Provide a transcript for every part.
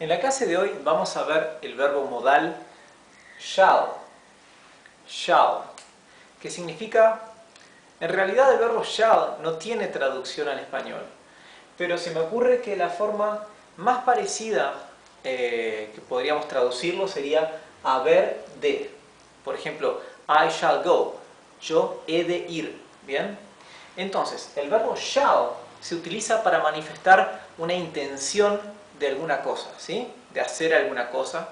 En la clase de hoy vamos a ver el verbo modal shall, que significa, en realidad el verbo shall no tiene traducción al español, pero se me ocurre que la forma más parecida que podríamos traducirlo sería haber de. Por ejemplo, I shall go, yo he de ir, ¿bien? Entonces, el verbo shall se utiliza para manifestar una intención de alguna cosa, ¿sí? De hacer alguna cosa.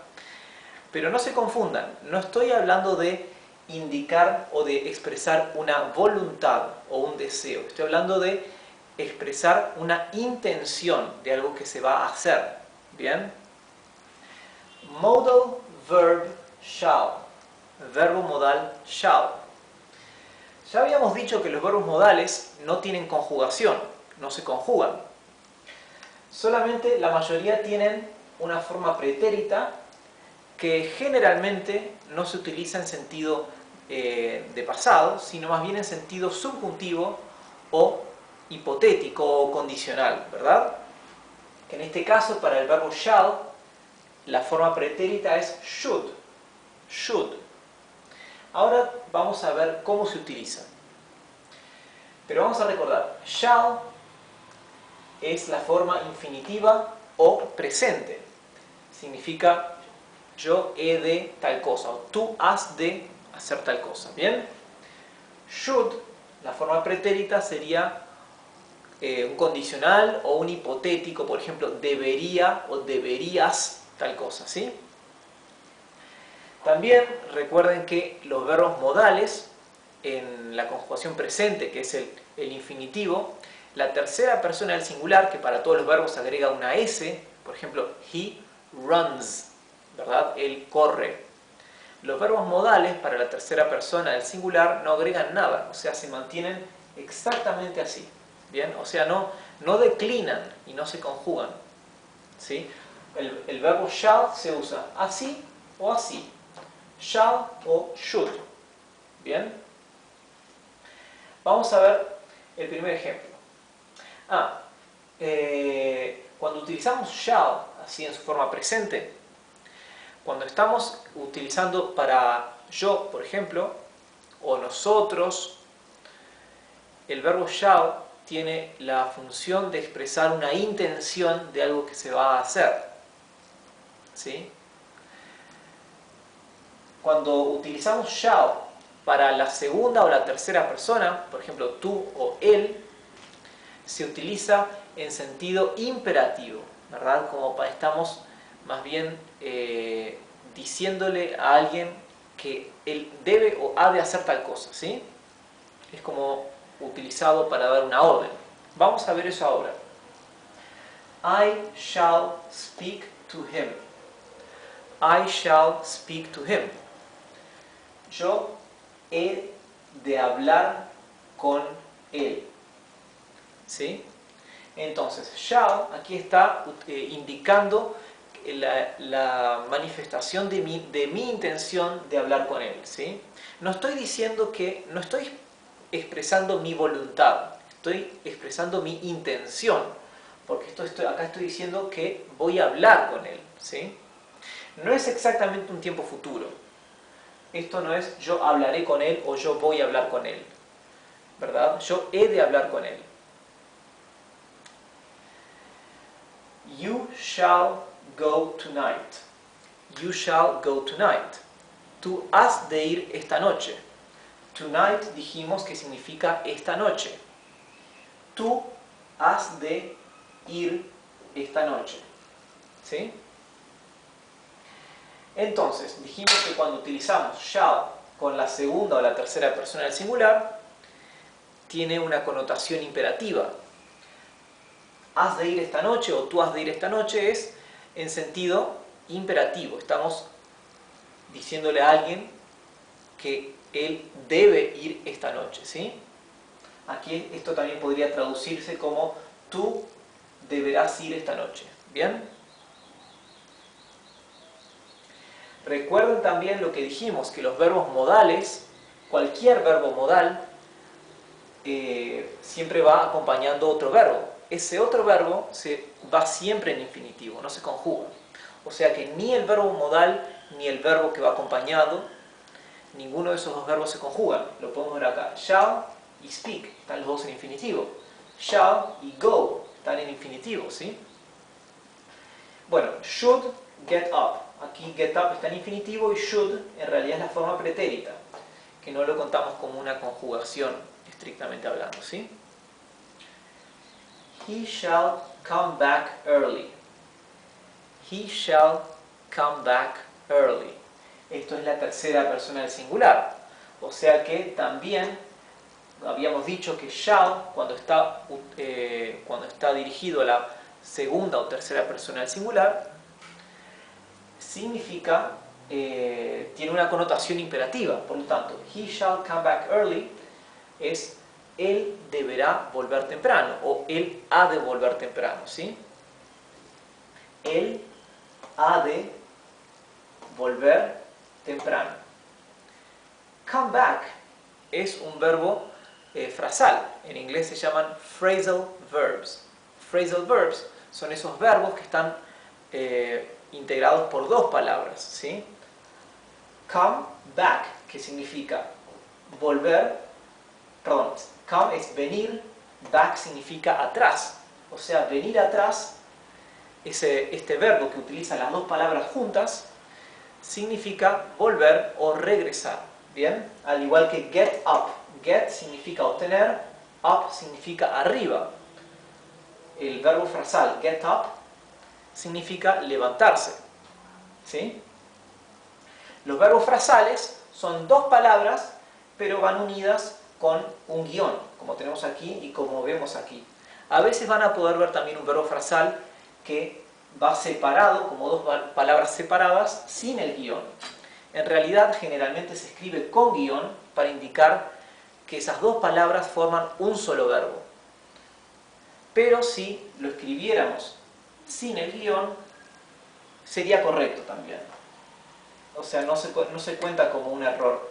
Pero no se confundan, no estoy hablando de indicar o de expresar una voluntad o un deseo. Estoy hablando de expresar una intención de algo que se va a hacer, ¿bien? Modal verb shall, verbo modal shall. Ya habíamos dicho que los verbos modales no tienen conjugación, no se conjugan. Solamente la mayoría tienen una forma pretérita que generalmente no se utiliza en sentido de pasado, sino más bien en sentido subjuntivo o hipotético o condicional, ¿verdad? En este caso, para el verbo shall, la forma pretérita es should. Ahora vamos a ver cómo se utiliza. Pero vamos a recordar, shall es la forma infinitiva o presente. Significa yo he de tal cosa, o tú has de hacer tal cosa, ¿bien? Should, la forma pretérita, sería un condicional o un hipotético, por ejemplo, debería o deberías tal cosa, ¿sí? También recuerden que los verbos modales, en la conjugación presente, que es el infinitivo, la tercera persona del singular, que para todos los verbos agrega una S, por ejemplo, he runs, ¿verdad? Él corre. Los verbos modales para la tercera persona del singular no agregan nada, o sea, se mantienen exactamente así, ¿bien? O sea, no declinan y no se conjugan, ¿sí? El verbo shall se usa así o así, shall o should, ¿bien? Vamos a ver el primer ejemplo. Cuando utilizamos shall, así en su forma presente, cuando estamos utilizando para yo, por ejemplo, o nosotros, el verbo shall tiene la función de expresar una intención de algo que se va a hacer, ¿sí? Cuando utilizamos shall para la segunda o la tercera persona, por ejemplo, tú o él, se utiliza en sentido imperativo, ¿verdad? Como estamos más bien diciéndole a alguien que él debe o ha de hacer tal cosa, ¿sí? Es como utilizado para dar una orden. Vamos a ver eso ahora. I shall speak to him. I shall speak to him. Yo he de hablar con él, ¿sí? Entonces, shall aquí está indicando la manifestación de mi intención de hablar con él, ¿sí? No estoy diciendo que, no estoy expresando mi voluntad, estoy expresando mi intención, porque acá estoy diciendo que voy a hablar con él, ¿sí? No es exactamente un tiempo futuro. Esto no es yo hablaré con él o yo voy a hablar con él, ¿verdad? Yo he de hablar con él. You shall go tonight. You shall go tonight. Tú has de ir esta noche. Tonight dijimos que significa esta noche. Tú has de ir esta noche, ¿sí? Entonces, dijimos que cuando utilizamos shall con la segunda o la tercera persona del singular, tiene una connotación imperativa. Has de ir esta noche o tú has de ir esta noche es en sentido imperativo. Estamos diciéndole a alguien que él debe ir esta noche, ¿sí? Aquí esto también podría traducirse como tú deberás ir esta noche, ¿bien? Recuerden también lo que dijimos, que los verbos modales, cualquier verbo modal, siempre va acompañando otro verbo. Ese otro verbo va siempre en infinitivo, no se conjuga. O sea que ni el verbo modal ni el verbo que va acompañado, ninguno de esos dos verbos se conjugan. Lo podemos ver acá. Shall y speak están los dos en infinitivo. Shall y go están en infinitivo, ¿sí? Bueno, should get up. Aquí get up está en infinitivo y should en realidad es la forma pretérita, que no lo contamos como una conjugación estrictamente hablando, ¿sí? He shall come back early. He shall come back early. Esto es la tercera persona del singular. O sea que también habíamos dicho que shall, cuando está dirigido a la segunda o tercera persona del singular, significa, tiene una connotación imperativa. Por lo tanto, he shall come back early es él deberá volver temprano o él ha de volver temprano, ¿sí? Él ha de volver temprano. Come back es un verbo frasal. En inglés se llaman phrasal verbs. Phrasal verbs son esos verbos que están integrados por dos palabras, ¿sí? Come back, que significa volver, perdón, come es venir, back significa atrás. O sea, venir atrás, este verbo que utiliza las dos palabras juntas, significa volver o regresar, ¿bien? Al igual que get up. Get significa obtener, up significa arriba. El verbo frasal get up significa levantarse, ¿sí? Los verbos frasales son dos palabras, pero van unidas con un guión, como tenemos aquí y como vemos aquí. A veces van a poder ver también un verbo frasal que va separado, como dos palabras separadas, sin el guión. En realidad, generalmente se escribe con guión para indicar que esas dos palabras forman un solo verbo. Pero si lo escribiéramos sin el guión, sería correcto también. O sea, no se cuenta como un error,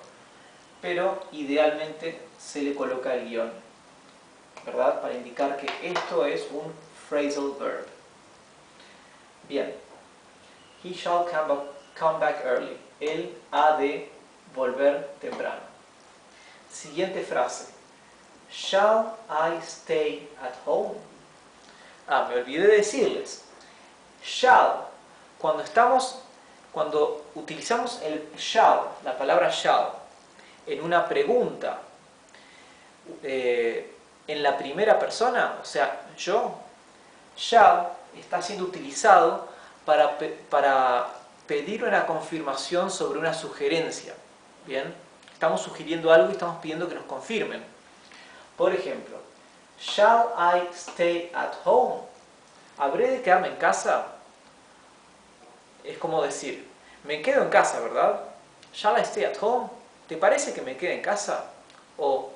pero idealmente se le coloca el guión, ¿verdad? Para indicar que esto es un phrasal verb. Bien. He shall come back early. Él ha de volver temprano. Siguiente frase. Shall I stay at home? Me olvidé de decirles. Shall. Cuando utilizamos el shall, la palabra shall, en una pregunta, en la primera persona, o sea, yo, shall está siendo utilizado para pedir una confirmación sobre una sugerencia. ¿Bien? Estamos sugiriendo algo y estamos pidiendo que nos confirmen. Por ejemplo, shall I stay at home? ¿Habré de quedarme en casa? Es como decir, me quedo en casa, ¿verdad? Shall I stay at home? ¿Te parece que me quede en casa? O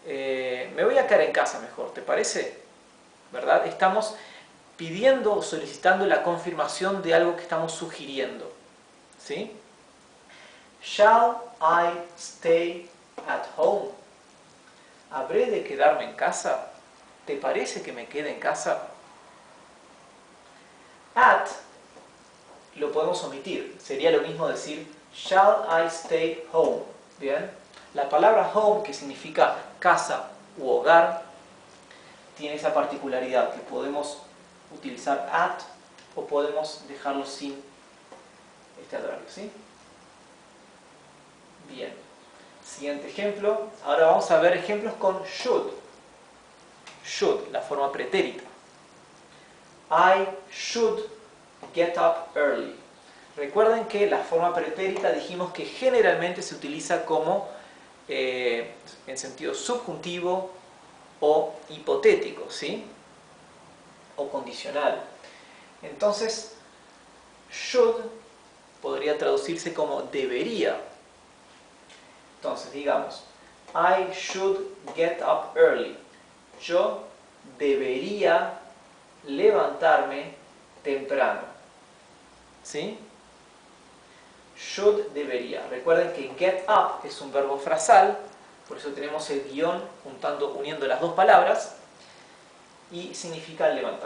me voy a quedar en casa mejor, ¿te parece? ¿Verdad? Estamos pidiendo o solicitando la confirmación de algo que estamos sugiriendo, ¿sí? Shall I stay at home? ¿Habré de quedarme en casa? ¿Te parece que me quede en casa? At lo podemos omitir. Sería lo mismo decir shall I stay home. ¿Bien? La palabra home, que significa casa u hogar, tiene esa particularidad que podemos utilizar at o podemos dejarlo sin este adverbio, ¿sí? Bien. Siguiente ejemplo. Ahora vamos a ver ejemplos con should. Should, la forma pretérita. I should get up early. Recuerden que la forma pretérita dijimos que generalmente se utiliza como en sentido subjuntivo o hipotético, ¿sí? O condicional. Entonces, should podría traducirse como debería. Entonces, digamos, I should get up early. Yo debería levantarme temprano. ¿Sí? Should, debería. Recuerden que get up es un verbo frasal, por eso tenemos el guión uniendo las dos palabras, y significa levantar.